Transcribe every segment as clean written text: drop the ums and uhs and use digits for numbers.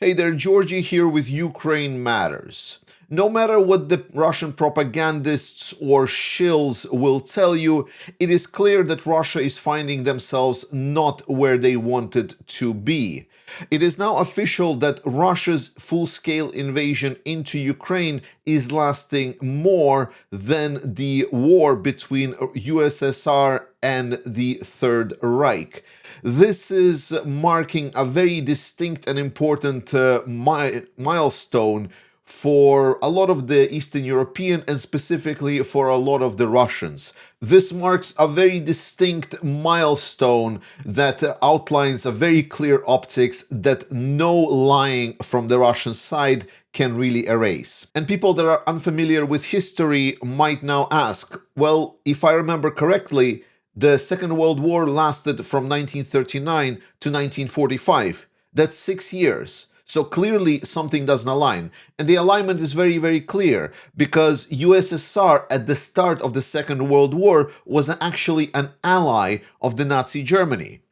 Hey there, Georgie here with Ukraine Matters. No matter what the Russian propagandists or shills will tell you, it is clear that Russia is finding themselves not where they wanted to be. It is now official that Russia's full-scale invasion into Ukraine is lasting more than the war between USSR and the Third Reich. This is marking a very distinct and important milestone for a lot of the Eastern European and specifically for a lot of the Russians. This marks a very distinct milestone that outlines a very clear optics that no lying from the Russian side can really erase. And people that are unfamiliar with history might now ask, well, if I remember correctly, the Second World War lasted from 1939 to 1945. That's 6 years. So clearly something doesn't align. And the alignment is very, very clear because USSR at the start of the Second World War was actually an ally of the Nazi Germany.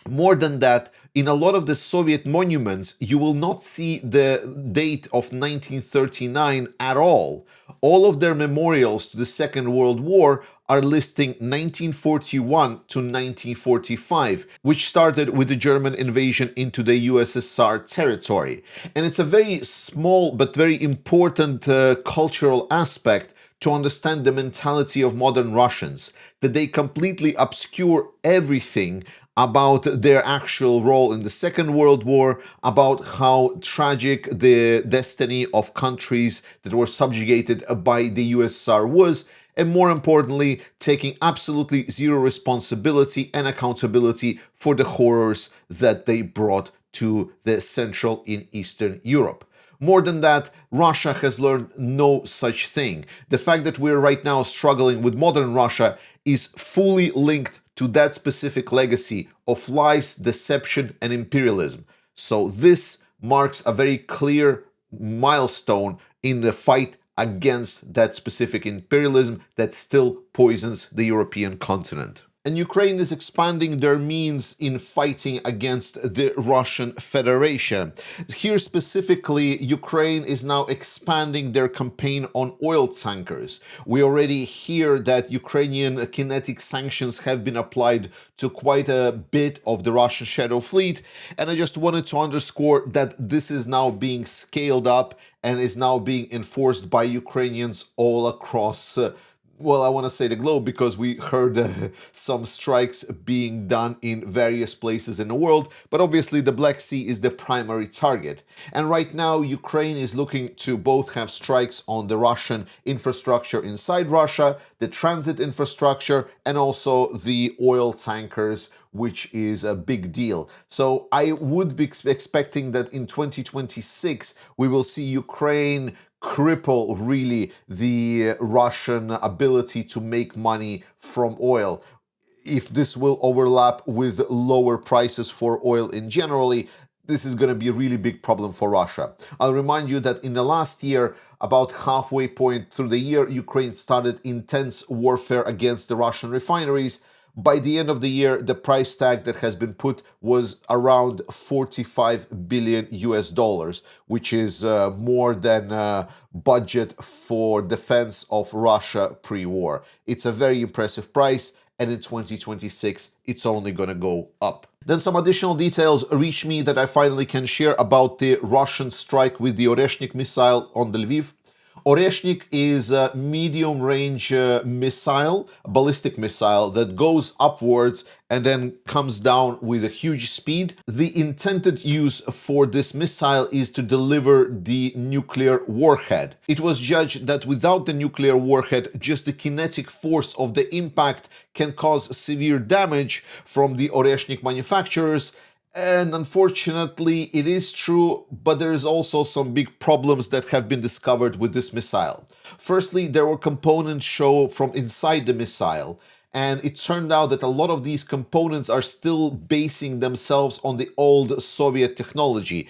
More than that, in a lot of the Soviet monuments, you will not see the date of 1939 at all. All of their memorials to the Second World War are listing 1941 to 1945, which started with the German invasion into the USSR territory. And it's a very small but very important cultural aspect to understand the mentality of modern Russians, that they completely obscure everything about their actual role in the Second World War, about how tragic the destiny of countries that were subjugated by the USSR was, and more importantly, taking absolutely zero responsibility and accountability for the horrors that they brought to the Central and Eastern Europe. More than that, Russia has learned no such thing. The fact that we're right now struggling with modern Russia is fully linked to that specific legacy of lies, deception, and imperialism. So this marks a very clear milestone in the fight against that specific imperialism that still poisons the European continent. And Ukraine is expanding their means in fighting against the Russian Federation. Here specifically, Ukraine is now expanding their campaign on oil tankers. We already hear that Ukrainian kinetic sanctions have been applied to quite a bit of the Russian shadow fleet. And I just wanted to underscore that this is now being scaled up and is now being enforced by Ukrainians all across I want to say the globe, because we heard some strikes being done in various places in the world, but obviously the Black Sea is the primary target. And right now, Ukraine is looking to both have strikes on the Russian infrastructure inside Russia, the transit infrastructure, and also the oil tankers, which is a big deal. So I would be expecting that in 2026, we will see Ukraine cripple really the Russian ability to make money from oil. If this will overlap with lower prices for oil in generally, this is going to be a really big problem for Russia. I'll remind you that in the last year, about halfway point through the year, Ukraine started intense warfare against the Russian refineries. By the end of the year, the price tag that has been put was around 45 billion US dollars, which is more than budget for defense of Russia pre-war. It's a very impressive price, and in 2026, it's only going to go up. Then some additional details reach me that I finally can share about the Russian strike with the Oreshnik missile on the Lviv. Oreshnik is a medium-range missile, a ballistic missile that goes upwards and then comes down with a huge speed. The intended use for this missile is to deliver the nuclear warhead. It was judged that without the nuclear warhead, just the kinetic force of the impact can cause severe damage from the Oreshnik manufacturers. And unfortunately, it is true, but there is also some big problems that have been discovered with this missile. Firstly, there were components shown from inside the missile, and it turned out that a lot of these components are still basing themselves on the old Soviet technology.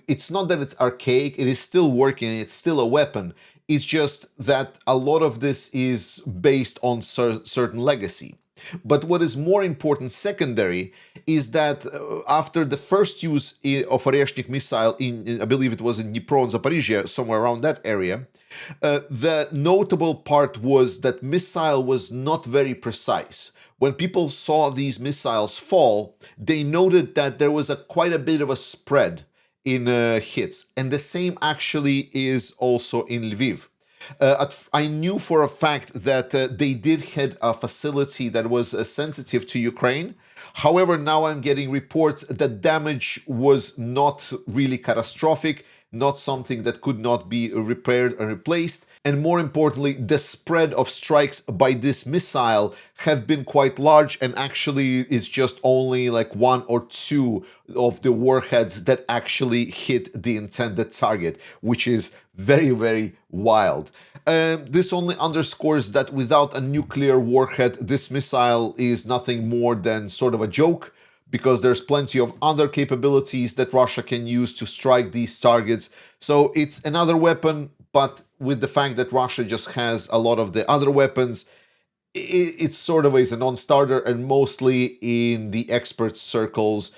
It's not that it's archaic, it is still working, it's still a weapon. It's just that a lot of this is based on certain legacy. But what is more important, secondary, is that after the first use of Oreshnik missile I believe it was in Dnipro and Zaporizhia, somewhere around that area, the notable part was that missile was not very precise. When people saw these missiles fall, they noted that there was quite a bit of a spread in hits, and the same actually is also in Lviv. I knew for a fact that they did hit a facility that was sensitive to Ukraine. However, now I'm getting reports that damage was not really catastrophic, not something that could not be repaired or replaced. And more importantly, the spread of strikes by this missile have been quite large, and actually it's just only like 1 or 2 of the warheads that actually hit the intended target, which is very, very wild. This only underscores that without a nuclear warhead, this missile is nothing more than sort of a joke, because there's plenty of other capabilities that Russia can use to strike these targets. So it's another weapon, but with the fact that Russia just has a lot of the other weapons, it sort of is a non-starter, and mostly in the expert circles,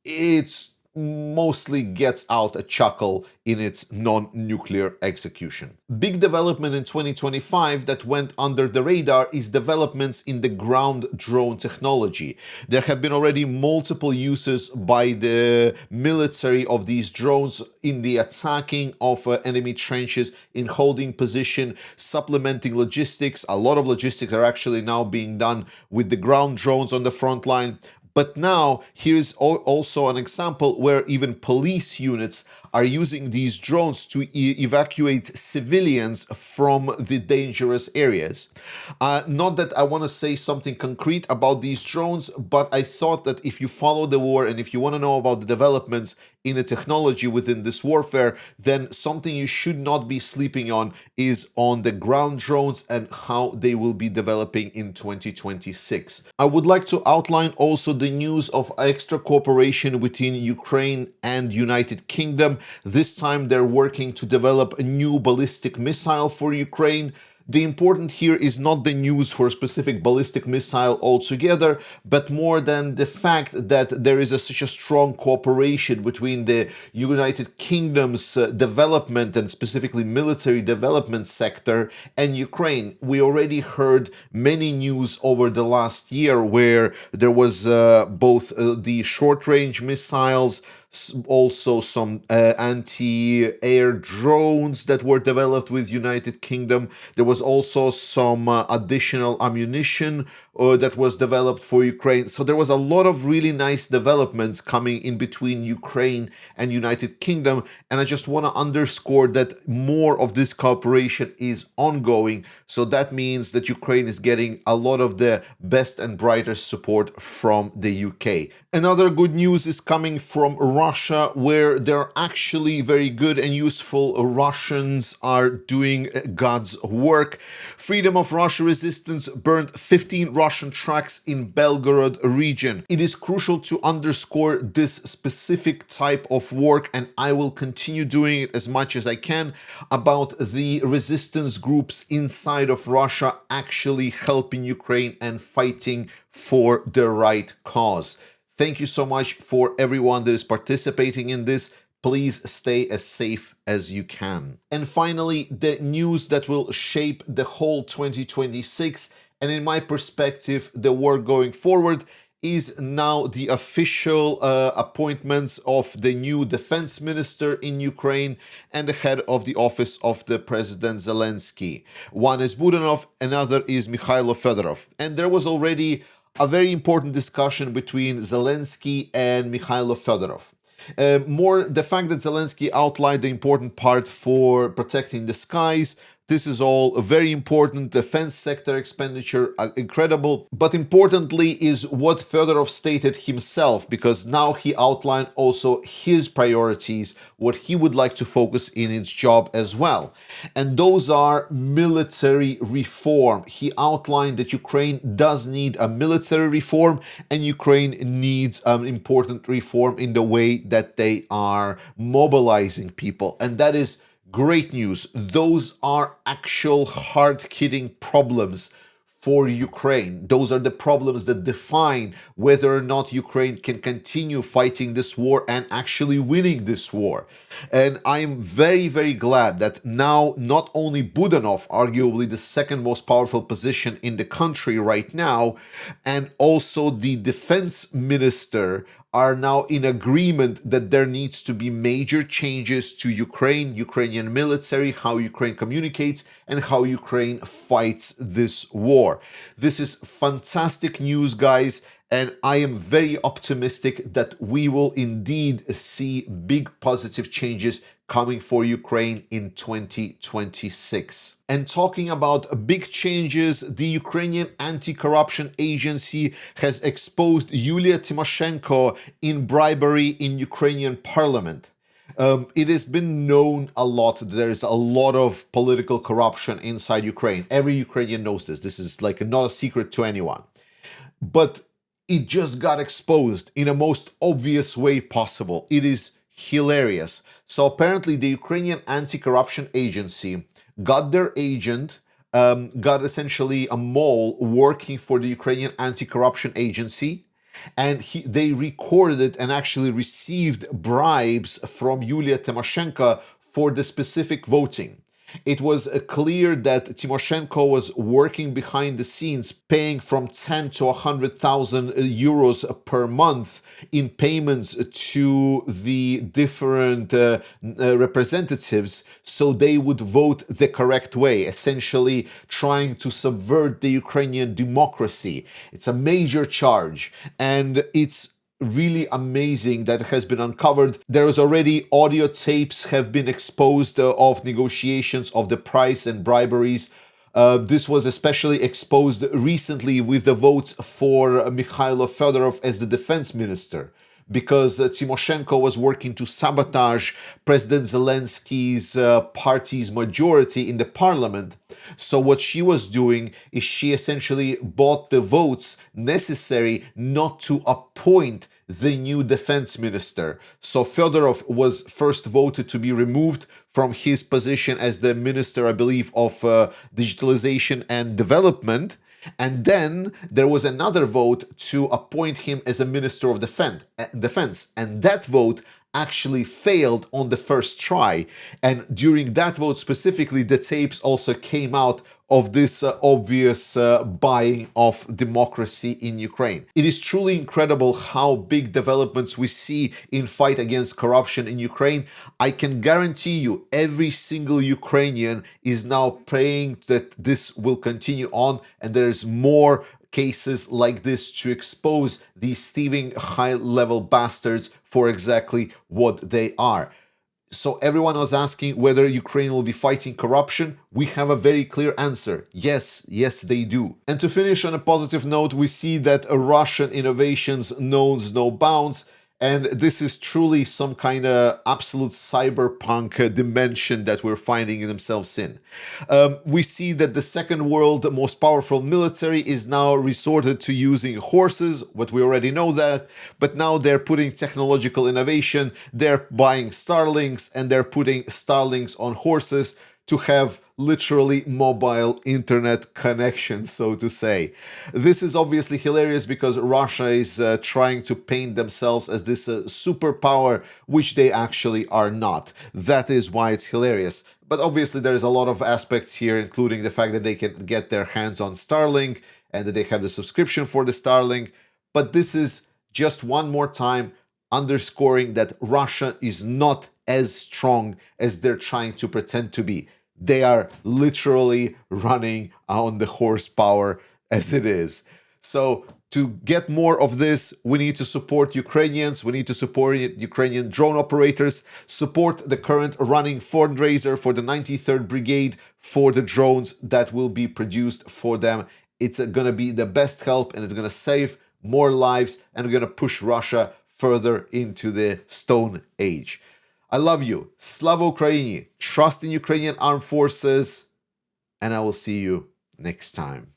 it's mostly gets out a chuckle in its non-nuclear execution. Big development in 2025 that went under the radar is developments in the ground drone technology. There have been already multiple uses by the military of these drones in the attacking of enemy trenches, in holding position, supplementing logistics. A lot of logistics are actually now being done with the ground drones on the front line. But now, here's also an example where even police units are using these drones to evacuate civilians from the dangerous areas. Not that I want to say something concrete about these drones, but I thought that if you follow the war and if you want to know about the developments in the technology within this warfare, then something you should not be sleeping on is on the ground drones and how they will be developing in 2026. I would like to outline also the news of extra cooperation between Ukraine and United Kingdom. This time they're working to develop a new ballistic missile for Ukraine. The important here is not the news for a specific ballistic missile altogether, but more than the fact that there is such a strong cooperation between the United Kingdom's development and specifically military development sector and Ukraine. We already heard many news over the last year where there was both the short-range missiles, also some anti-air drones that were developed with United Kingdom. There was also some additional ammunition that was developed for Ukraine. So there was a lot of really nice developments coming in between Ukraine and United Kingdom. And I just want to underscore that more of this cooperation is ongoing. So that means that Ukraine is getting a lot of the best and brightest support from the UK. Another good news is coming from Russia, where they're actually very good and useful Russians are doing God's work. Freedom of Russia Resistance burned 15 Russian trucks in Belgorod region. It is crucial to underscore this specific type of work, and I will continue doing it as much as I can, about the resistance groups inside of Russia actually helping Ukraine and fighting for the right cause. Thank you so much for everyone that is participating in this. Please stay as safe as you can. And finally, the news that will shape the whole 2026, and in my perspective, the war going forward, is now the official appointments of the new defense minister in Ukraine and the head of the office of the President Zelensky. One is Budanov, another is Mikhailo Fedorov. And there was already a very important discussion between Zelensky and Mikhailo Fedorov. More the fact that Zelensky outlined the important part for protecting the skies. This is all a very important defense sector expenditure, incredible. But importantly is what Fedorov stated himself, because now he outlined also his priorities, what he would like to focus in his job as well. And those are military reform. He outlined that Ukraine does need a military reform, and Ukraine needs an important reform in the way that they are mobilizing people. And that is great news. Those are actual hard-hitting problems for Ukraine. Those are the problems that define whether or not Ukraine can continue fighting this war and actually winning this war. And I'm very, very glad that now not only Budanov, arguably the second most powerful position in the country right now, and also the defense minister are now in agreement that there needs to be major changes to Ukraine, Ukrainian military, how Ukraine communicates, and how Ukraine fights this war. This is fantastic news, guys, and I am very optimistic that we will indeed see big positive changes coming for Ukraine in 2026. And talking about big changes, the Ukrainian anti-corruption agency has exposed Yulia Tymoshenko in bribery in Ukrainian parliament. It has been known a lot that there is a lot of political corruption inside Ukraine. Every Ukrainian knows this. This is like not a secret to anyone. But it just got exposed in a most obvious way possible. It is hilarious. So apparently the Ukrainian anti-corruption agency got their agent, got essentially a mole working for the Ukrainian anti-corruption agency, and they recorded and actually received bribes from Yulia Tymoshenko for the specific voting. It was clear that Tymoshenko was working behind the scenes, paying from 10 to 100,000 euros per month in payments to the different representatives so they would vote the correct way, essentially trying to subvert the Ukrainian democracy. It's a major charge, and it's really amazing that has been uncovered. There is already audio tapes have been exposed of negotiations of the price and briberies. This was especially exposed recently with the votes for Mikhailo Fedorov as the defense minister, because Tymoshenko was working to sabotage President Zelensky's party's majority in the parliament. So what she was doing is she essentially bought the votes necessary not to appoint the new defense minister. So Fedorov was first voted to be removed from his position as the minister, I believe, of digitalization and development. And then there was another vote to appoint him as a minister of defense. And that vote actually failed on the first try. And during that vote specifically, the tapes also came out of this obvious buying of democracy in Ukraine. It is truly incredible how big developments we see in fight against corruption in Ukraine. I can guarantee you every single Ukrainian is now praying that this will continue on and there's more cases like this to expose these thieving high-level bastards for exactly what they are. So everyone was asking whether Ukraine will be fighting corruption. We have a very clear answer. Yes, yes, they do. And to finish on a positive note, we see that Russian innovations knows no bounds. And this is truly some kind of absolute cyberpunk dimension that we're finding themselves in. We see that the second world most powerful military is now resorted to using horses, but we already know that. But now they're putting technological innovation, they're buying Starlinks, and they're putting Starlinks on horses to have literally mobile internet connection, so to say. This is obviously hilarious because Russia is trying to paint themselves as this superpower, which they actually are not. That is why it's hilarious. But obviously there is a lot of aspects here, including the fact that they can get their hands on Starlink and that they have the subscription for the Starlink. But this is just one more time underscoring that Russia is not as strong as they're trying to pretend to be. They are literally running on the horsepower as it is. So to get more of this, we need to support Ukrainians. We need to support Ukrainian drone operators, support the current running fundraiser for the 93rd Brigade for the drones that will be produced for them. It's going to be the best help, and it's going to save more lives, and we're going to push Russia further into the Stone Age. I love you. Slava Ukraini. Trust in Ukrainian armed forces. And I will see you next time.